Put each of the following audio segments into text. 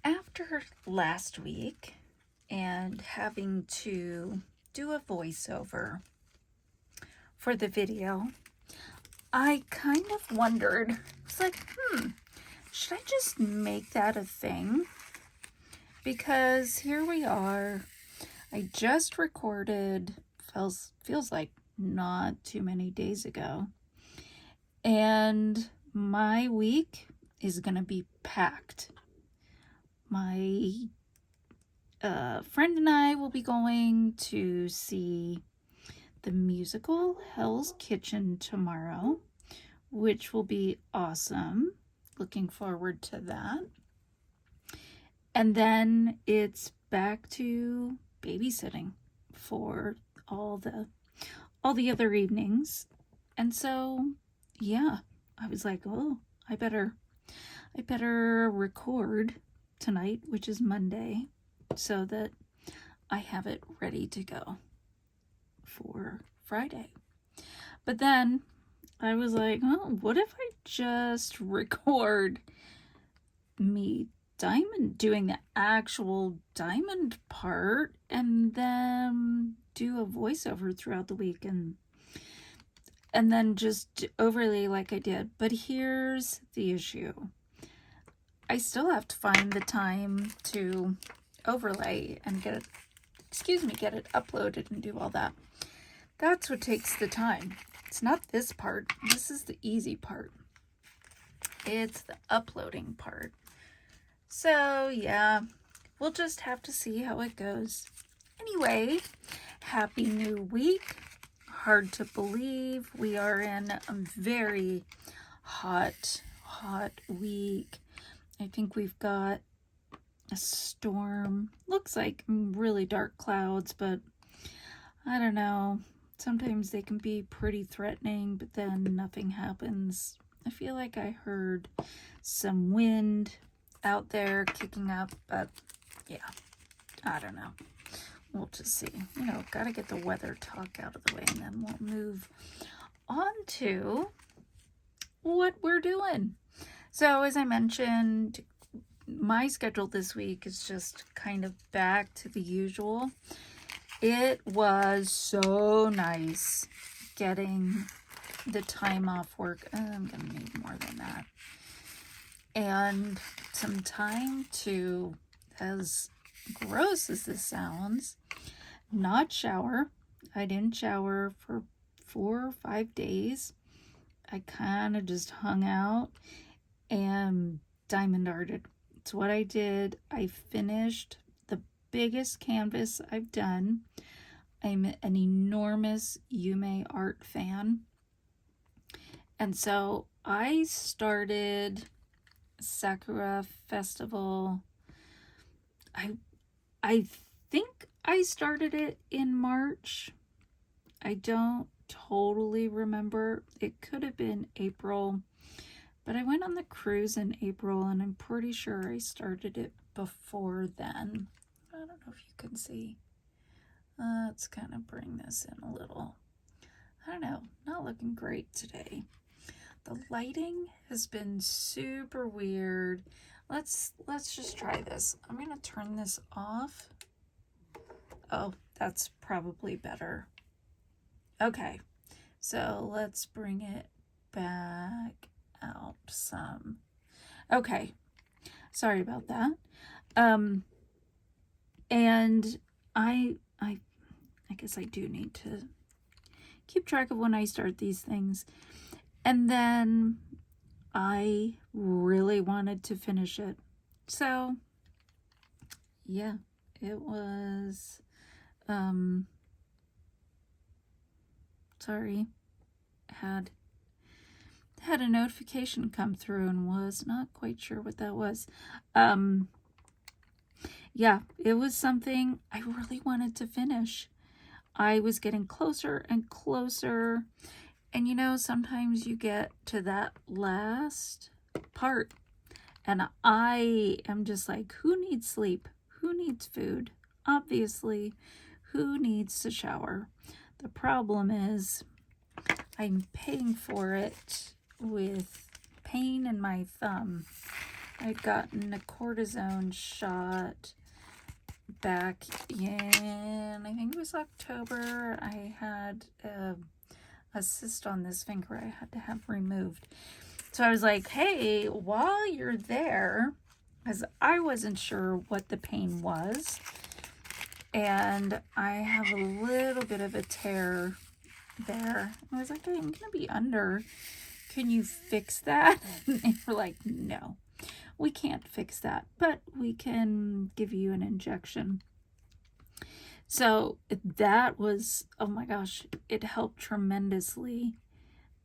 After last week and having to do a voiceover for the video, I kind of wondered, it's like, should I just make that a thing? Because here we are, I just recorded, feels like not too many days ago, and my week is going to be packed. My friend and I will be going to see the musical Hell's Kitchen tomorrow, which will be awesome. Looking forward to that. And then it's back to babysitting for all the other evenings. And so, yeah, I was like, oh, I better record tonight, which is Monday, so that I have it ready to go for Friday. But then I was like, oh, what if I just record me doing the actual diamond part and then do a voiceover throughout the week and then just overlay like I did. But here's the issue. I still have to find the time to overlay and get it uploaded and do all that. That's what takes the time. It's not this part. This is the easy part. It's the uploading part. So, yeah, we'll just have to see how it goes. Anyway, happy new week. Hard to believe we are in a very hot week. I think we've got a storm. Looks like really dark clouds, but I don't know. Sometimes they can be pretty threatening, but then nothing happens. I feel like I heard some wind out there kicking up, but yeah, I don't know. We'll just see. Gotta get the weather talk out of the way, and then we'll move on to what we're doing. So as I mentioned, my schedule this week is just kind of back to the usual. It was so nice getting the time off work. I'm going to need more than that. And some time to, as gross as this sounds, not shower. I didn't shower for 4 or 5 days. I kind of just hung out and diamond arted. It's what I did. I finished the biggest canvas I've done. I'm an enormous Yume art fan. And so I started Sakura Festival. I think I started it in March. I don't totally remember. It could have been April. But I went on the cruise in April, and I'm pretty sure I started it before then. I don't know if you can see. Let's kind of bring this in a little. I don't know, not looking great today. The lighting has been super weird. Let's just try this. I'm going to turn this off. Oh, that's probably better. Okay, so let's bring it back out some. Okay, sorry about that. And I guess I do need to keep track of when I start these things. And then I really wanted to finish it. So yeah, it was sorry, had a notification come through and was not quite sure what that was. Yeah, it was something I really wanted to finish. I was getting closer and closer, and sometimes you get to that last part and I am just like, who needs sleep? Who needs food? Obviously, who needs to shower? The problem is I'm paying for it with pain in my thumb. I'd gotten a cortisone shot back in, I think it was October. I had a cyst on this finger I had to have removed. So I was like, hey, while you're there, because I wasn't sure what the pain was, and I have a little bit of a tear there. I was like, hey, I'm gonna be under. Can you fix that? And they were like, no, we can't fix that, but we can give you an injection. So that was, oh my gosh, it helped tremendously.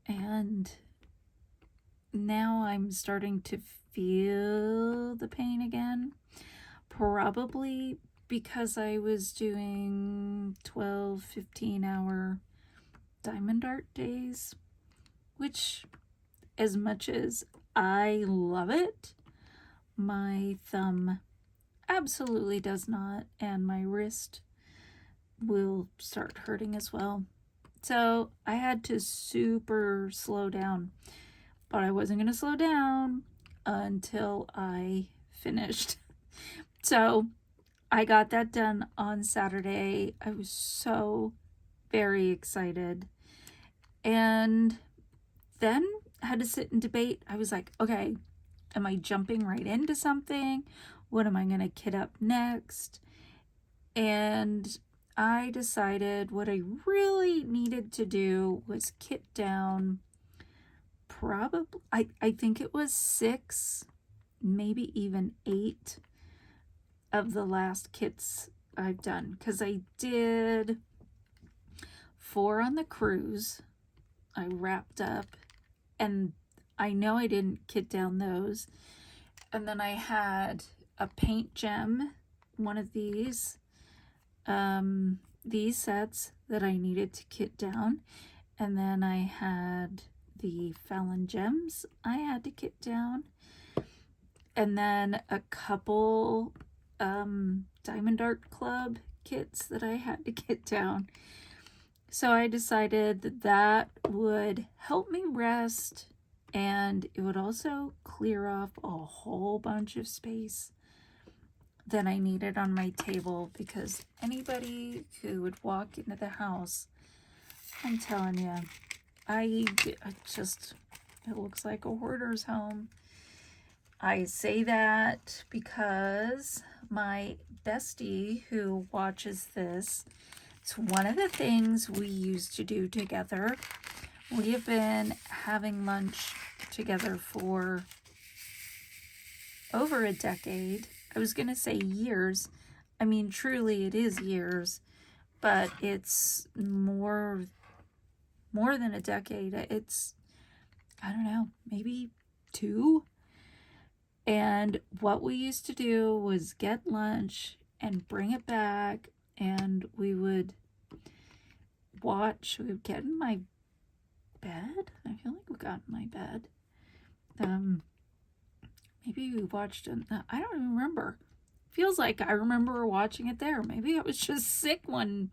And now I'm starting to feel the pain again, probably because I was doing 12, 15-hour diamond art days, which, as much as I love it, my thumb absolutely does not, and my wrist will start hurting as well. So I had to super slow down, but I wasn't going to slow down until I finished. So I got that done on Saturday. I was so very excited. And then I had to sit and debate. I was like, okay, am I jumping right into something? What am I going to kit up next? And I decided what I really needed to do was kit down probably, I think it was 6, maybe even 8 of the last kits I've done, because I did 4 on the cruise. I wrapped up, and I know I didn't kit down those. And then I had a PaintGem, one of these sets that I needed to kit down. And then I had the Fallon Gems I had to kit down. And then a couple Diamond Art Club kits that I had to kit down. So I decided that that would help me rest, and it would also clear off a whole bunch of space that I needed on my table, because anybody who would walk into the house, I'm telling you, it looks like a hoarder's home. I say that because my bestie who watches this, it's one of the things we used to do together. We have been having lunch together for over a decade. I was going to say years. I mean, truly it is years, but it's more than a decade. It's, I don't know, maybe 2. And what we used to do was get lunch and bring it back, and we would get in my bed. I feel like we got in my bed. Maybe we watched it. I don't even remember. Feels like I remember watching it there. Maybe I was just sick one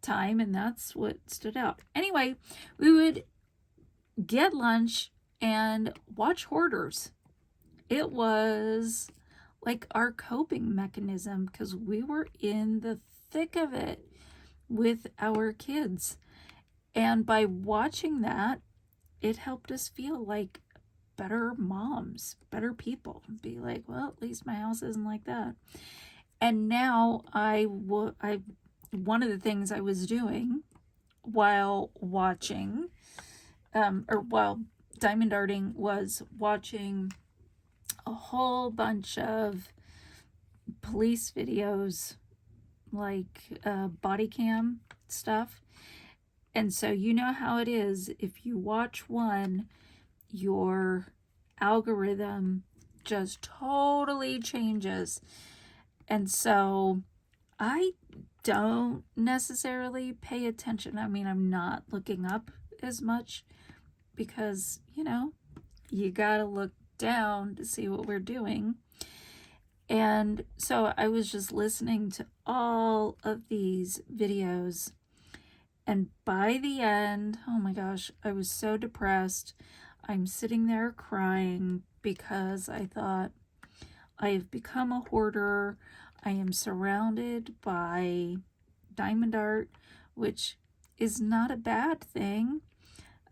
time and that's what stood out. Anyway, we would get lunch and watch Hoarders. It was like our coping mechanism, because we were in the thick of it with our kids. And by watching that, it helped us feel like better moms, better people. Be like, well, at least my house isn't like that. And now one of the things I was doing while watching, while diamond arting, was watching a whole bunch of police videos, like body cam stuff. And so you know how it is. If you watch one, your algorithm just totally changes. And so I don't necessarily pay attention. I mean, I'm not looking up as much because, you gotta look down to see what we're doing. And so I was just listening to all of these videos, and by the end, oh my gosh, I was so depressed. I'm sitting there crying because I thought, I have become a hoarder. I am surrounded by diamond art, which is not a bad thing.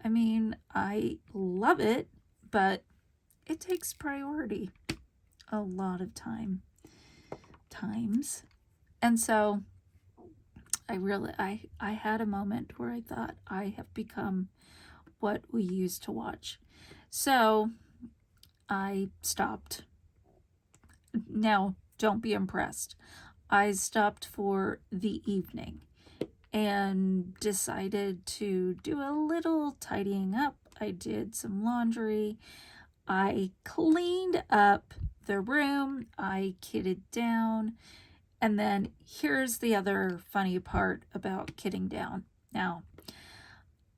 I mean, I love it, but it takes priority a lot of times. And so I had a moment where I thought I have become what we used to watch. So I stopped. Now, don't be impressed. I stopped for the evening and decided to do a little tidying up. I did some laundry. I cleaned up the room. I kitted down. And then here's the other funny part about kitting down. Now,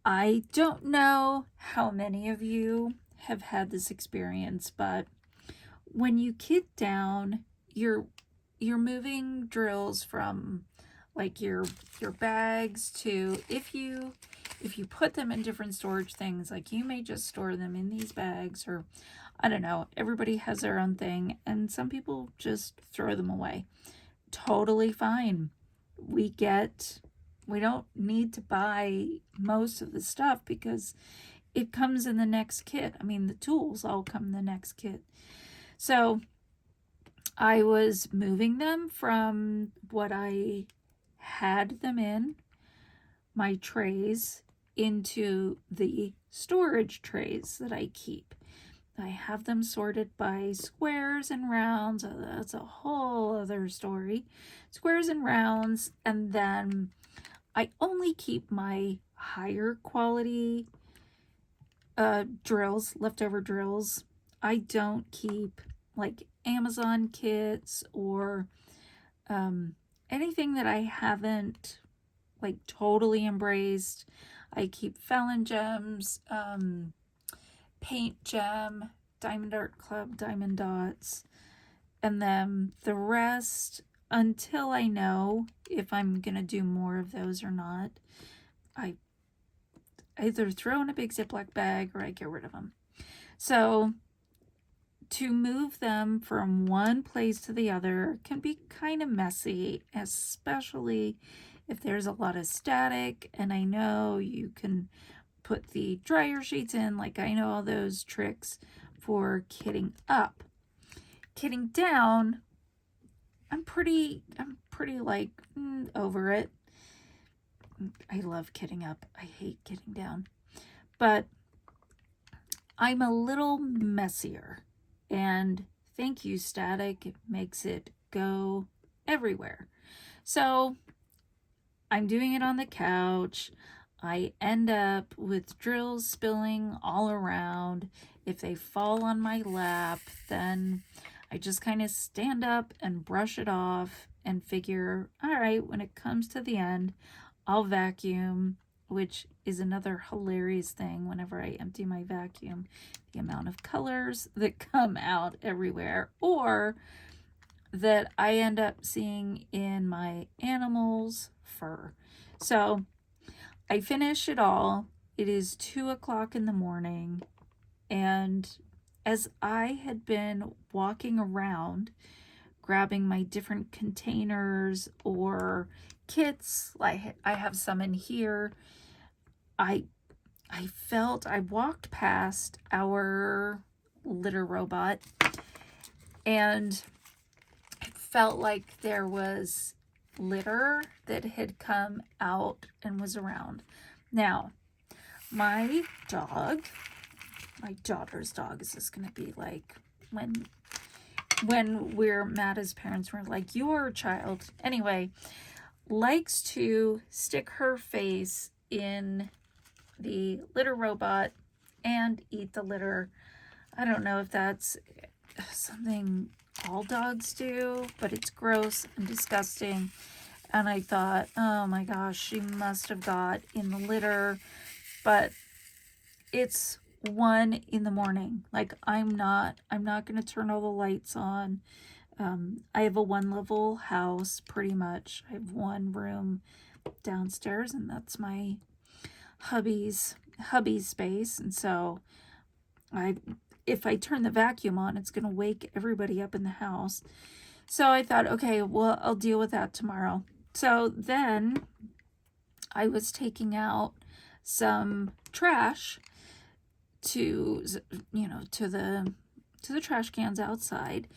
I don't know how many of you have had this experience, but when you kit down, you're moving drills from like your bags to, if you put them in different storage things, like you may just store them in these bags, or I don't know, everybody has their own thing, and some people just throw them away. Totally fine. We don't need to buy most of the stuff because it comes in the next kit. I mean, the tools all come in the next kit. So I was moving them from what I had them in, my trays, into the storage trays that I keep. I have them sorted by squares and rounds. That's a whole other story. Squares and rounds. And then I only keep my higher quality drills, leftover drills. I don't keep like Amazon kits or anything that I haven't like totally embraced. I keep FOMO, PaintGem, Diamond Art Club, Diamond Dots, and then the rest, until I know if I'm gonna do more of those or not, I either throw in a big Ziploc bag or I get rid of them. So to move them from one place to the other can be kind of messy, especially if there's a lot of static. And I know you can put the dryer sheets in, like I know all those tricks for kitting up. Kitting down, I'm pretty like over it. I love kitting up. I hate kitting down. But I'm a little messier. And thank you, static. It makes it go everywhere. So I'm doing it on the couch. I end up with drills spilling all around. If they fall on my lap, then I just kind of stand up and brush it off and figure, all right, when it comes to the end, I'll vacuum, which is another hilarious thing whenever I empty my vacuum, the amount of colors that come out everywhere, or that I end up seeing in my animal's fur. So I finish it all. It is 2 o'clock in the morning, and as I had been walking around grabbing my different containers or kits, like I have some in here, I walked past our litter robot, and it felt like there was litter that had come out and was around. Now, my daughter's dog, is this going to be like when we're mad as parents, we're like, your child, anyway, likes to stick her face in the litter robot and eat the litter. I don't know if that's something all dogs do, but it's gross and disgusting. And I thought, oh my gosh, she must have got in the litter. But it's 1 in the morning. Like, I'm not going to turn all the lights on. I have a 1-level house, pretty much. I have 1 room downstairs, and that's my hubby's space. And so if I turn the vacuum on, it's going to wake everybody up in the house. So I thought, okay, well, I'll deal with that tomorrow. So then I was taking out some trash to, you know, to the trash cans outside.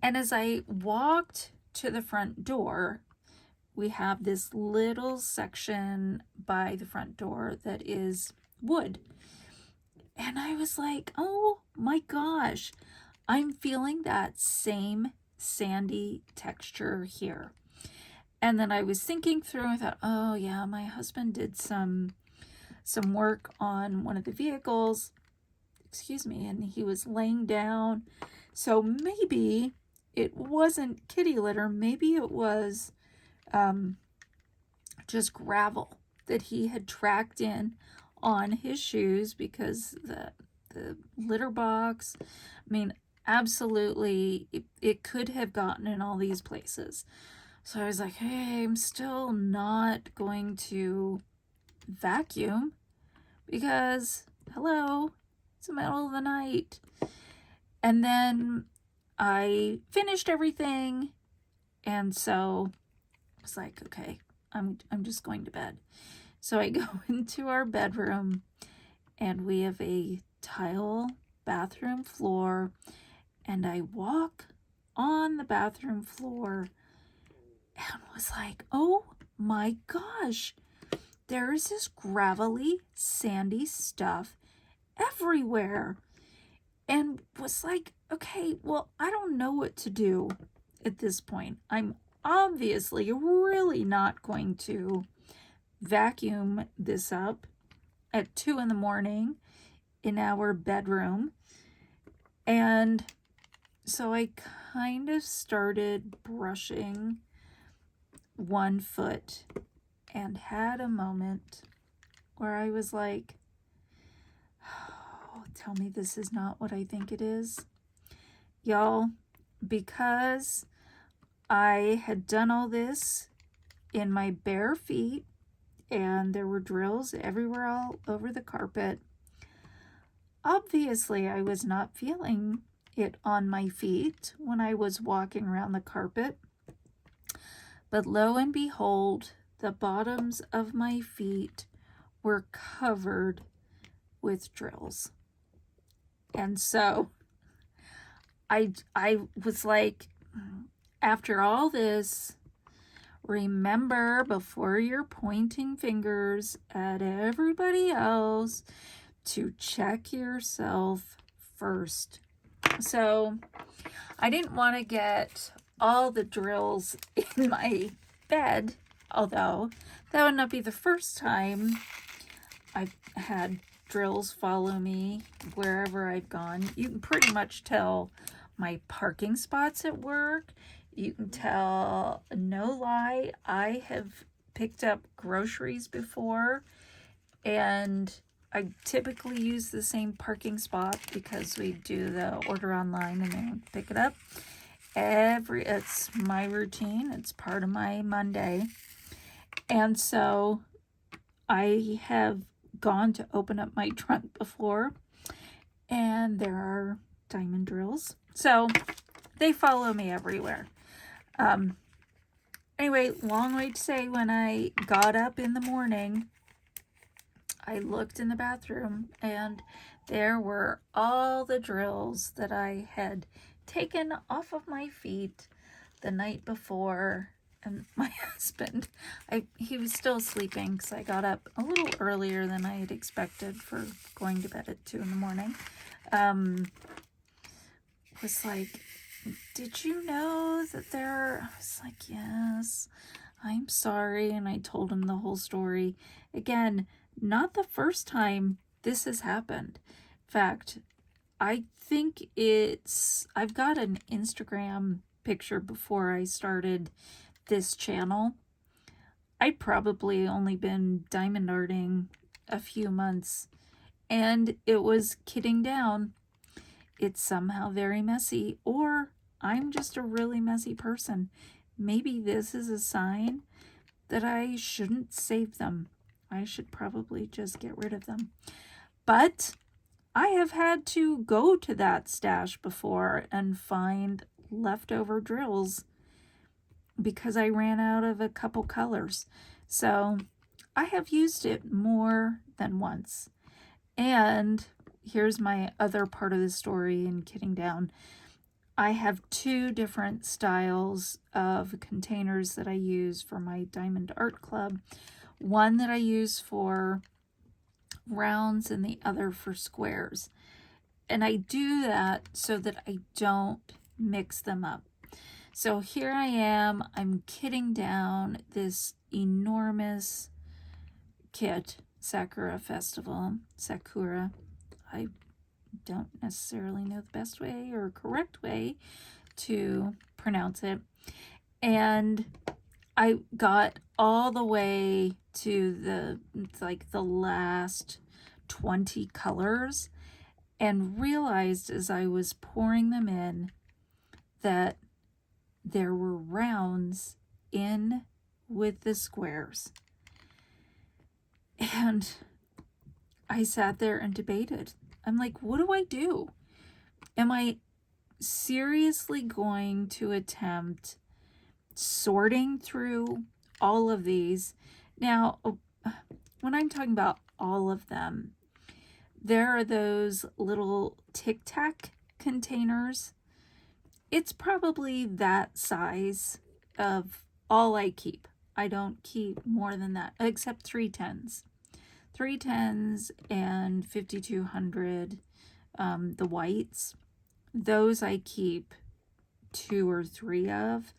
And as I walked to the front door, we have this little section by the front door that is wood. And I was like, oh my gosh, I'm feeling that same sandy texture here. And then I was thinking through, I thought, oh yeah, my husband did some work on one of the vehicles, excuse me, and he was laying down. So maybe it wasn't kitty litter, maybe it was just gravel that he had tracked in on his shoes, because the litter box, I mean, absolutely, it could have gotten in all these places. So I was like, hey, I'm still not going to vacuum because, hello, it's the middle of the night. And then I finished everything, and so I was like, okay, I'm just going to bed. So I go into our bedroom, and we have a tile bathroom floor, and I walk on the bathroom floor and was like, oh my gosh, there is this gravelly, sandy stuff everywhere. And was like, okay, well, I don't know what to do at this point. I'm obviously really not going to vacuum this up at 2 in the morning in our bedroom. And so I kind of started brushing one foot and had a moment where I was like, oh, tell me this is not what I think it is. Y'all, because I had done all this in my bare feet, and there were drills everywhere all over the carpet, obviously I was not feeling it on my feet when I was walking around the carpet. But lo and behold, the bottoms of my feet were covered with drills. And so I was like, after all this, remember, before you're pointing fingers at everybody else, to check yourself first. So I didn't want to get all the drills in my bed, although that would not be the first time I've had drills follow me wherever I've gone. You can pretty much tell my parking spots at work. You can tell, no lie, I have picked up groceries before, and I typically use the same parking spot because we do the order online and then pick it up. It's my routine. It's part of my Monday. And so I have gone to open up my trunk before, and there are diamond drills. So they follow me everywhere. Anyway, long way to say, when I got up in the morning, I looked in the bathroom, and there were all the drills that I had taken off of my feet the night before. And my husband, he was still sleeping because I got up a little earlier than I had expected for going to bed at 2 in the morning. Was like, did you know that I was like, yes, I'm sorry. And I told him the whole story. Again, not the first time this has happened. In fact, I think I've got an Instagram picture before I started this channel. I'd probably only been diamond arting a few months, and it was kidding down. It's somehow very messy, or I'm just a really messy person. Maybe this is a sign that I shouldn't save them. I should probably just get rid of them. But I have had to go to that stash before and find leftover drills because I ran out of a couple colors. So I have used it more than once. And here's my other part of the story in kitting down. I have 2 different styles of containers that I use for my Diamond Art Club. One that I use for rounds and the other for squares. And I do that so that I don't mix them up. So here I am, I'm kitting down this enormous kit, Sakura Festival, Sakura. I don't necessarily know the best way or correct way to pronounce it. And I got all the way to the last 20 colors and realized as I was pouring them in that there were rounds in with the squares. And I sat there and debated. I'm like, what do I do? Am I seriously going to attempt sorting through all of these? Now, when I'm talking about all of them, there are those little Tic Tac containers. It's probably that size of all I keep. I don't keep more than that, except 310s. 310s and 5200, the whites. Those I keep 2 or 3 of.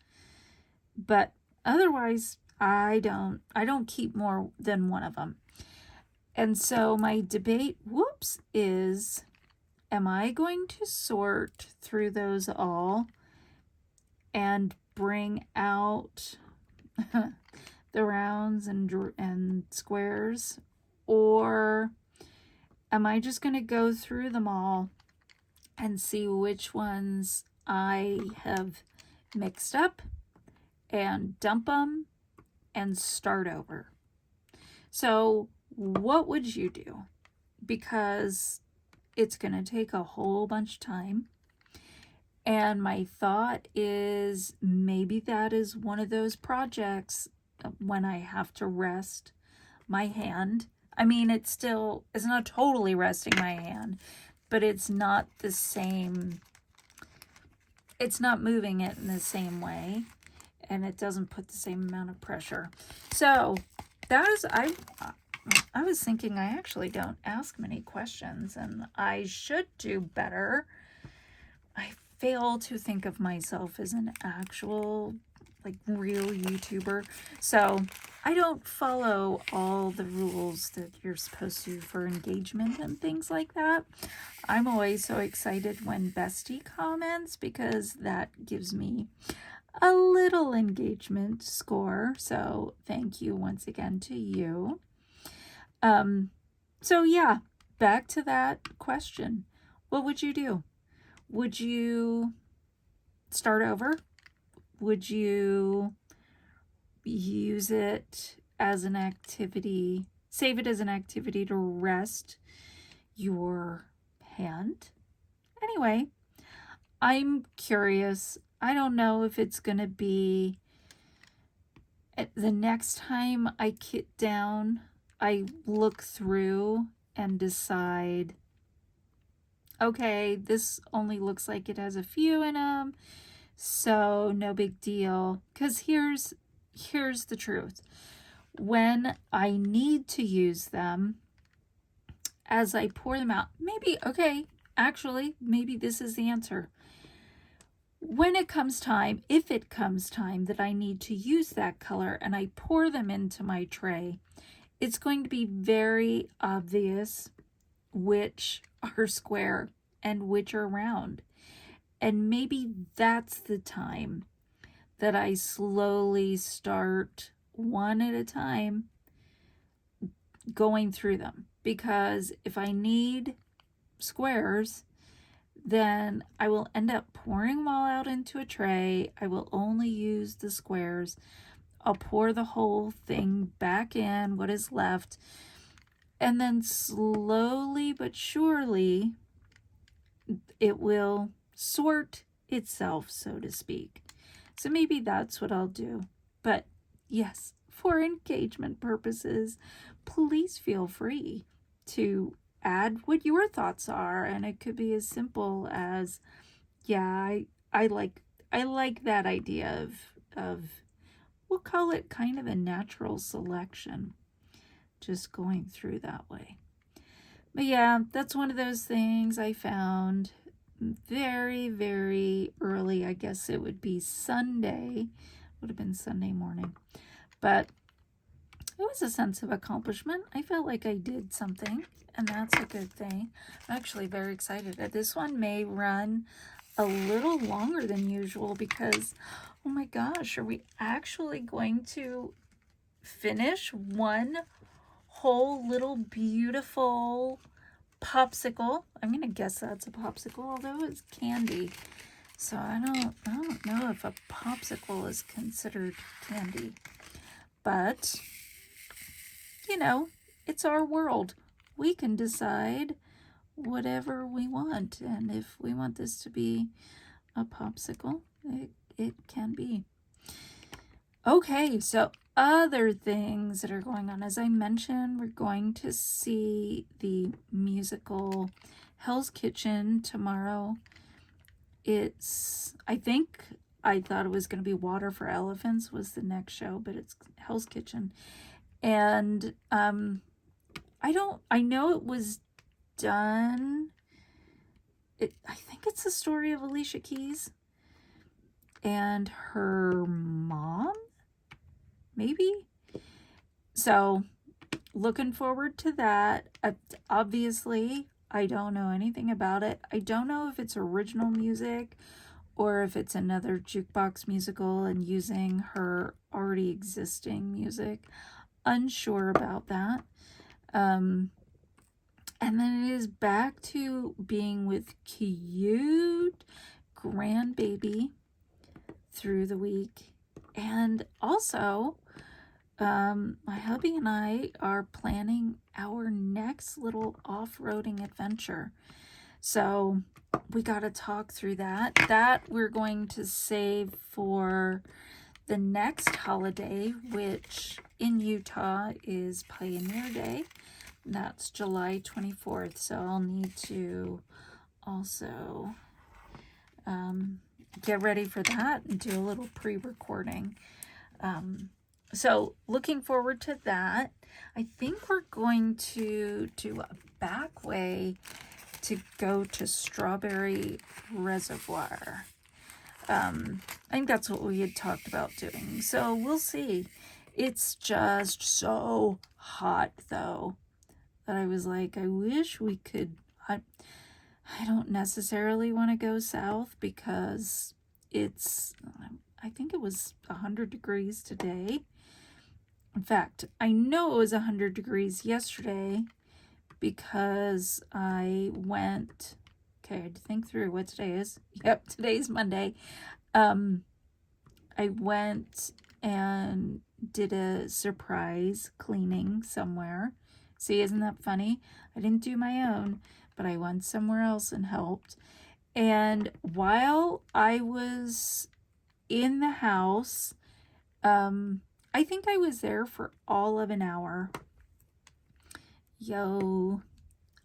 But otherwise, I don't keep more than one of them. And so my debate, is, am I going to sort through those all and bring out the rounds and squares? Or am I just going to go through them all and see which ones I have mixed up and dump them and start over? So what would you do? Because it's going to take a whole bunch of time. And my thought is maybe that is one of those projects when I have to rest my hand. I mean, it's not totally resting my hand, but it's not the same. It's not moving it in the same way, and it doesn't put the same amount of pressure. So I was thinking I actually don't ask many questions, and I should do better. I fail to think of myself as an actual, real YouTuber. So I don't follow all the rules that you're supposed to for engagement and things like that. I'm always so excited when Bestie comments because that gives me a little engagement score. So thank you once again to you. So yeah, back to that question. What would you do? Would you start over? Would you use it as an activity, save it as an activity to rest your hand? Anyway, I'm curious. I don't know if it's going to be the next time I kit down, I look through and decide, okay, this only looks like it has a few in them, so no big deal. Because here's the truth. When I need to use them, as I pour them out, maybe this is the answer. When it comes time, if it comes time that I need to use that color and I pour them into my tray, it's going to be very obvious which are square and which are round. And maybe that's the time that I slowly start one at a time going through them. Because if I need squares, then I will end up pouring them all out into a tray. I will only use the squares. I'll pour the whole thing back in, what is left. And then slowly but surely, it will sort itself, so to speak. So maybe that's what I'll do. But yes, for engagement purposes, please feel free to add what your thoughts are. And it could be as simple as, yeah, I like that idea of we'll call it kind of a natural selection, just going through that way. But yeah, that's one of those things I found very, very early. I guess it would be Sunday, would have been Sunday morning. But it was a sense of accomplishment. I felt like I did something, and that's a good thing. I'm actually very excited. This one may run a little longer than usual because, oh my gosh, are we actually going to finish one whole little beautiful popsicle? I'm gonna guess that's a popsicle, although it's candy. So I don't know if a popsicle is considered candy. But you know, it's our world. We can decide whatever we want, and if we want this to be a popsicle, it can be. Okay, so other things that are going on. As I mentioned, we're going to see the musical Hell's Kitchen tomorrow. I thought it was going to be Water for Elephants was the next show, but it's Hell's Kitchen. And I know it was done. I think it's the story of Alicia Keys and her mom, maybe. So looking forward to that. Obviously, I don't know anything about it. I don't know if it's original music or if it's another jukebox musical and using her already existing music. Unsure about that. And then it is back to being with cute grandbaby through the week. And also, my hubby and I are planning our next little off-roading adventure. So we got to talk through that. That we're going to save for the next holiday, which in Utah is Pioneer Day. That's July 24th. So I'll need to also get ready for that and do a little pre-recording. So looking forward to that. I think we're going to do a back way to go to Strawberry Reservoir. I think that's what we had talked about doing. So we'll see. It's just so hot though that I was like, I wish we could. I don't necessarily want to go south because I think it was 100 degrees today. In fact, I know it was 100 degrees yesterday because I went, okay, I had to think through what today is. Yep, today's Monday. I went and did a surprise cleaning somewhere. See, isn't that funny? I didn't do my own, but I went somewhere else and helped. And while I was in the house, I think I was there for all of an hour. Yo,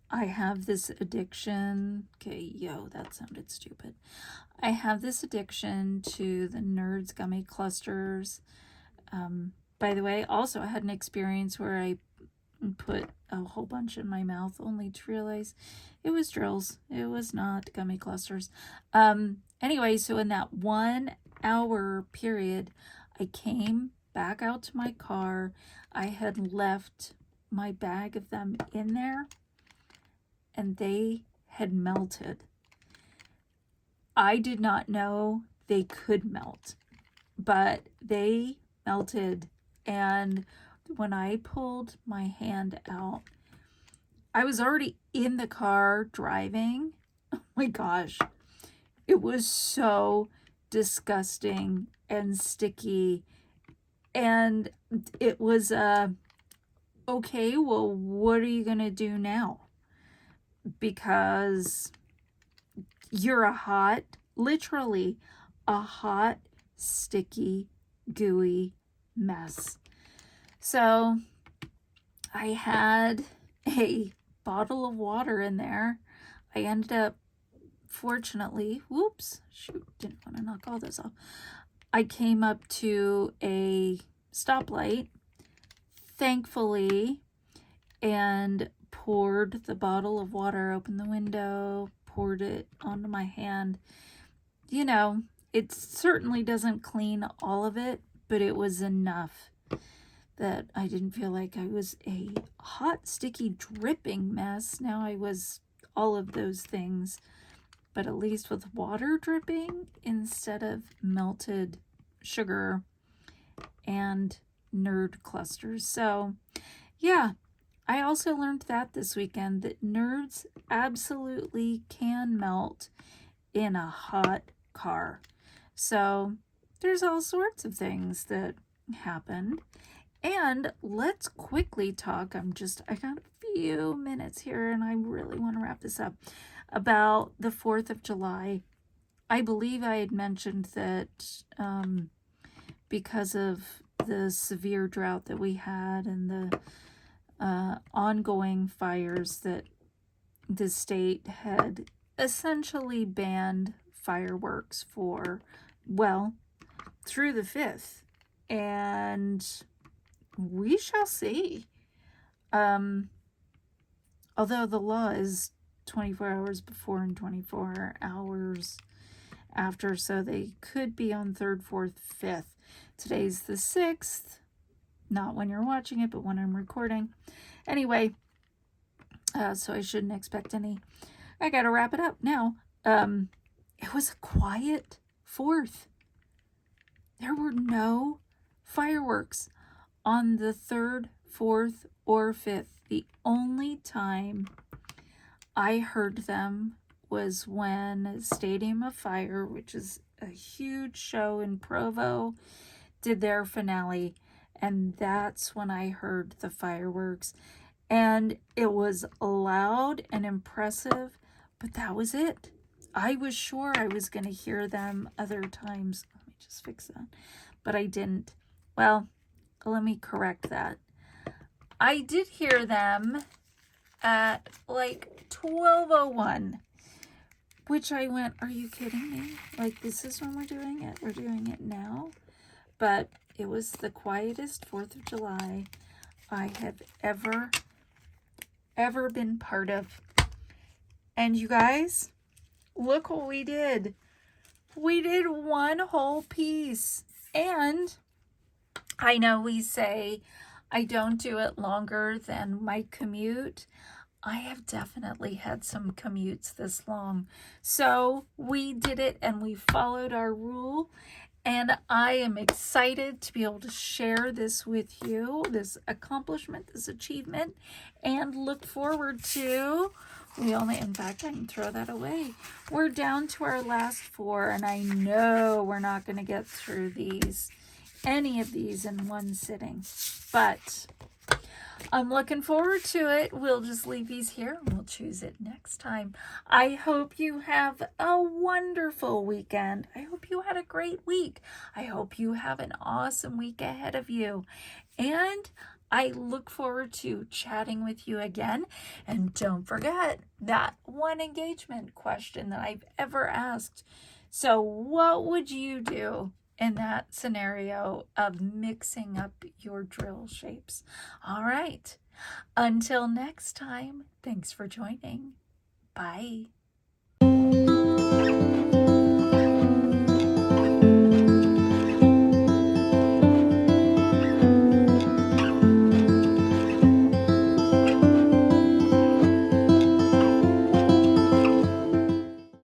I have this addiction. Okay, yo, that sounded stupid. I have this addiction to the Nerds gummy clusters. By the way, also I had an experience where I put a whole bunch in my mouth only to realize it was drills. It was not gummy clusters. Anyway, so in that 1 hour period, I came back out to my car. I had left my bag of them in there and they had melted. I did not know they could melt, but they melted. And when I pulled my hand out, I was already in the car driving. Oh my gosh. It was so disgusting and sticky. And it was okay, well, what are you going to do now? Because you're literally a hot, sticky, gooey mess. So I had a bottle of water in there. I ended up, fortunately, whoops, shoot, didn't want to knock all this off. I came up to a stoplight, thankfully, and poured the bottle of water, opened the window, poured it onto my hand. You know, it certainly doesn't clean all of it, but it was enough that I didn't feel like I was a hot, sticky, dripping mess. Now I was all of those things, but at least with water dripping instead of melted sugar and nerd clusters. So yeah, I also learned that this weekend, that nerds absolutely can melt in a hot car. So there's all sorts of things that happened. And let's quickly talk. I got a few minutes here and I really want to wrap this up, about the 4th of July. I believe I had mentioned that because of the severe drought that we had and the ongoing fires, that the state had essentially banned fireworks for, well, through the 5th. And we shall see. Although the law is 24 hours before and 24 hours after, so they could be on 3rd, 4th, 5th. Today's the 6th, not when you're watching it, but when I'm recording. Anyway, so I shouldn't expect any. I gotta wrap it up now. It was a quiet 4th. There were no fireworks on the 3rd, 4th, or 5th. The only time I heard them was when Stadium of Fire, which is a huge show in Provo, did their finale, and that's when I heard the fireworks. And it was loud and impressive, but that was it. I was sure I was going to hear them other times. Let me just fix that. But I didn't. Well, let me correct that. I did hear them at like 12:01, which I went, are you kidding me? Like, this is when we're doing it? We're doing it now? But it was the quietest 4th of July I have ever been part of. And you guys, look what we did. We did one whole piece. And I know we say I don't do it longer than my commute. I have definitely had some commutes this long. So we did it and we followed our rule. And I am excited to be able to share this with you, this accomplishment, this achievement, and look forward to, in fact, I can throw that away. We're down to our last 4, and I know we're not going to get through any of these in one sitting, but I'm looking forward to it. We'll just leave these here and we'll choose it next time. I hope you have a wonderful weekend. I hope you had a great week. I hope you have an awesome week ahead of you. And I look forward to chatting with you again. And don't forget that one engagement question that I've ever asked. So what would you do in that scenario of mixing up your drill shapes? All right. Until next time, thanks for joining. Bye.